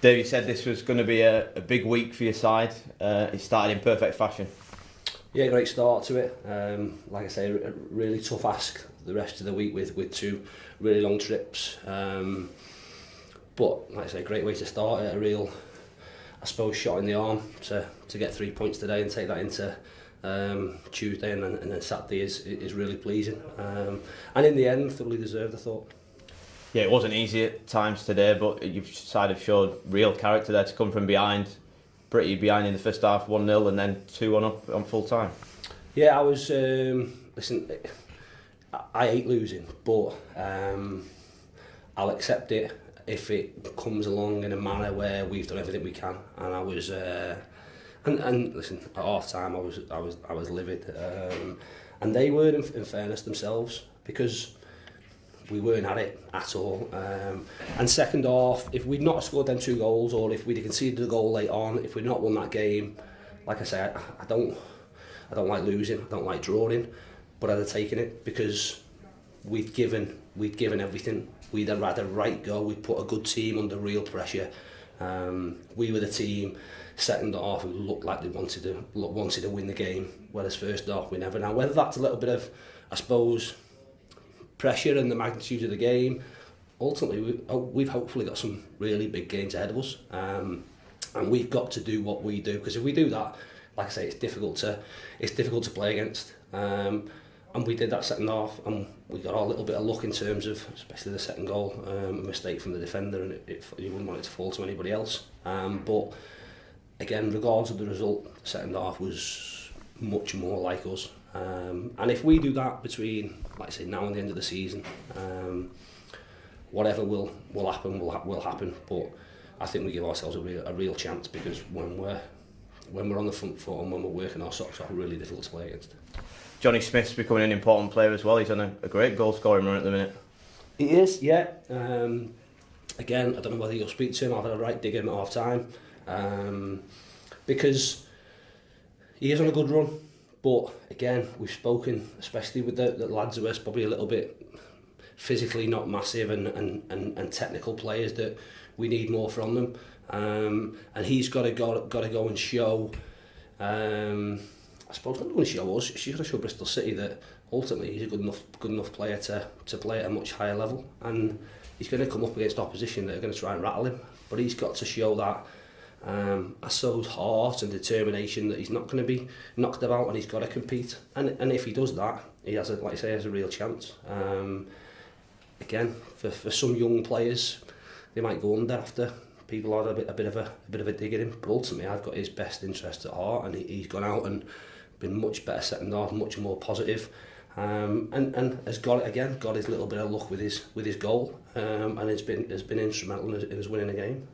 Dave, you said this was going to be a big week for your side. It started in perfect fashion. Yeah, great start to it. Like I say, a really tough ask the rest of the week with two really long trips. But like I say, great way to start it. A real, I suppose, shot in the arm to get 3 points today and take that into Tuesday and then Saturday is really pleasing. And in the end, thoroughly deserved, I thought. Yeah, it wasn't easy at times today, but your side have showed real character there to come from behind, pretty behind in the first half, 1-0 and then 2-1 up on full time. Yeah, I was, listen, I hate losing, but I'll accept it if it comes along in a manner where we've done everything we can. And I was, and listen, at half time I was livid, and they were in fairness themselves, because we weren't at it at all. And second half, if we'd not scored them 2 goals, or if we'd conceded a goal late on, if we'd not won that game, like I say, I don't like losing, I don't like drawing, but I'd have taken it because we'd given everything. We'd had a right go. We put a good team under real pressure. We were the team second half who looked like they wanted to win the game, whereas first half we never. Now whether that's a little bit of, I suppose, pressure and the magnitude of the game, ultimately we've hopefully got some really big games ahead of us, and we've got to do what we do, because if we do that, like I say, it's difficult to play against, and we did that second half, and we got a little bit of luck in terms of especially the second goal, a mistake from the defender, and you wouldn't want it to fall to anybody else, but again, regardless of the result, the second half was much more like us. And if we do that between, like I say, now and the end of the season, whatever will happen will happen. But I think we give ourselves a real chance, because when we're on the front foot and when we're working our socks off, we're really difficult to play against. Johnny Smith's becoming an important player as well. He's on a great goal scoring run at the minute. He is, yeah. Again, I don't know whether you'll speak to him. I've had a right dig at him at half time, because he is on a good run. But again, we've spoken, especially with the lads who are probably a little bit physically not massive and technical players, that we need more from them. And he's got to go and show, I suppose not going to show us, she's got to show Bristol City that ultimately he's a good enough player to play at a much higher level. And he's going to come up against opposition that are going to try and rattle him. But he's got to show that, I suppose, heart and determination, that he's not going to be knocked about, and he's got to compete. And if he does that, he has like I say, has a real chance. Again, for some young players, they might go under after people had a bit of a dig at him. But ultimately, I've got his best interest at heart, and he's gone out and been much better second half, much more positive. And has got his little bit of luck with his goal, and has been instrumental in his winning the game.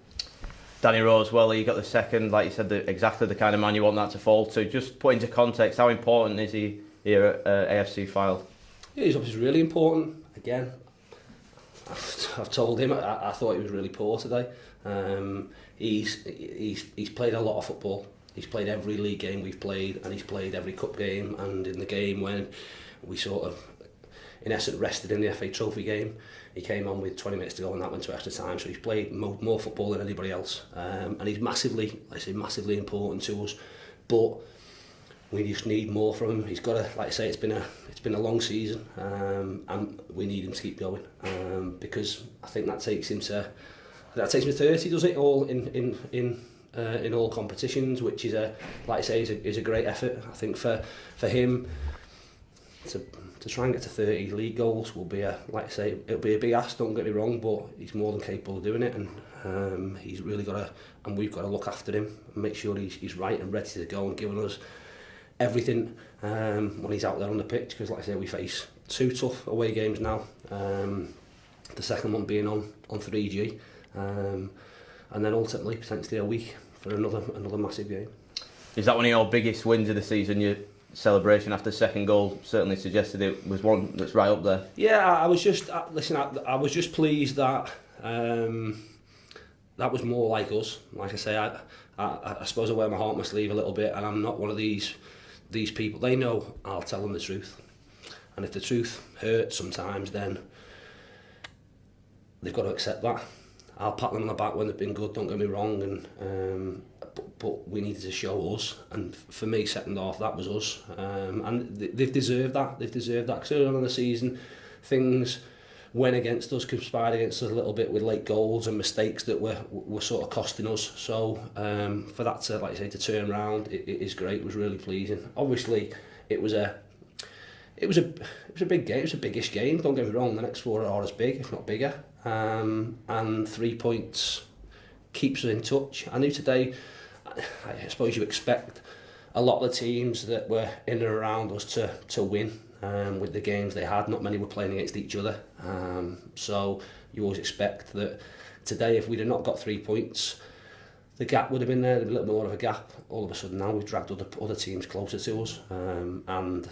Danny Rose, well, he got the second, like you said, exactly the kind of man you want that to fall to. Just put into context, how important is he here at AFC Fylde? Yeah, he's obviously really important. Again, I've told him I thought he was really poor today. He's played a lot of football. He's played every league game we've played, and he's played every cup game, and in the game when we sort of, in essence, rested in the FA Trophy game, he came on with 20 minutes to go and that went to extra time, so he's played more football than anybody else, and he's massively important to us, but we just need more from him. He's got to, like I say, it's been a long season, and we need him to keep going, because I think that takes him to 30, does it, all in all competitions, which is like I say, is a great effort. I think for him to try and get to 30 league goals will be like I say, it'll be a big ask, don't get me wrong, but he's more than capable of doing it, and he's really got to, and we've got to look after him and make sure he's right and ready to go and giving us everything when he's out there on the pitch, because like I say, we face 2 tough away games now, the second one being on 3G, and then ultimately potentially a week for another massive game. Is that one of your biggest wins of the season? Your celebration after the second goal certainly suggested it was one that's right up there. Yeah, I was just I was just pleased that that was more like us. Like I say, I suppose I wear my heart on my sleeve a little bit, and I'm not one of these people. They know I'll tell them the truth, and if the truth hurts sometimes, then they've got to accept that. I'll pat them on the back when they've been good, don't get me wrong, and but we needed to show us, and for me, second half, that was us, and they've deserved that, because early on in the season, things went against us, conspired against us a little bit with late goals and mistakes that were sort of costing us, so for that to, like I say, to turn around, it is great, it was really pleasing. Obviously, it was a big game, it was a biggish game, don't get me wrong, the next 4 are as big, if not bigger, and 3 points keeps us in touch. I knew today, I suppose you expect a lot of the teams that were in and around us to win with the games they had. Not many were playing against each other, so you always expect that today, if we'd have not got 3 points, the gap would have been there, a little bit more of a gap. All of a sudden now we've dragged other teams closer to us, and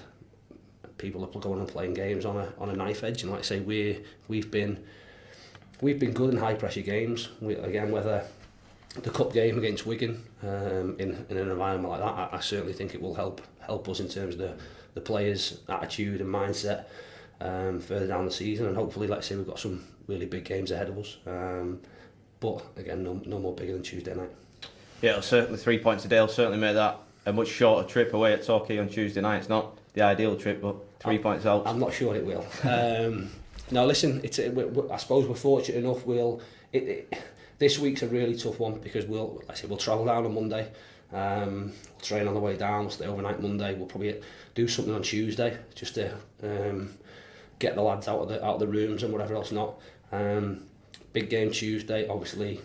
people are going and playing games on a knife edge. And like I say, we've been good in high pressure games. Again, whether the cup game against Wigan in an environment like that, I certainly think it will help us in terms of the players' attitude and mindset further down the season. And hopefully, like I say, we've got some really big games ahead of us. But again, no more bigger than Tuesday night. Yeah, it'll certainly 3 points today will certainly make that a much shorter trip away at Torquay on Tuesday night. It's not the ideal trip, but 3 points helps. I'm not sure it will. No, listen, I suppose we're fortunate enough. This week's a really tough one because we'll travel down on Monday. We'll train on the way down. We'll stay overnight Monday. We'll probably do something on Tuesday just to get the lads out of the rooms and whatever else not. Big game Tuesday. Obviously,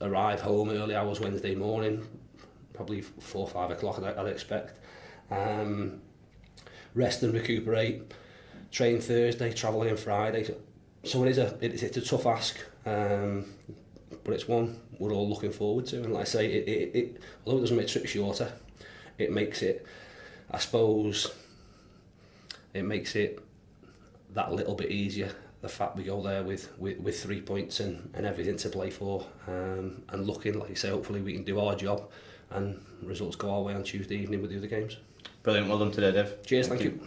arrive home early hours Wednesday morning, probably 4 or 5 o'clock. I'd expect. Rest and recuperate. Train Thursday, travel in Friday. So it's a tough ask, but it's one we're all looking forward to. And like I say, although it doesn't make the trip shorter, it makes it, I suppose, it makes it that little bit easier. The fact we go there with 3 points and everything to play for, and looking, like you say, hopefully we can do our job and results go our way on Tuesday evening with the other games. Brilliant, well done today, Dave. Cheers, thank you.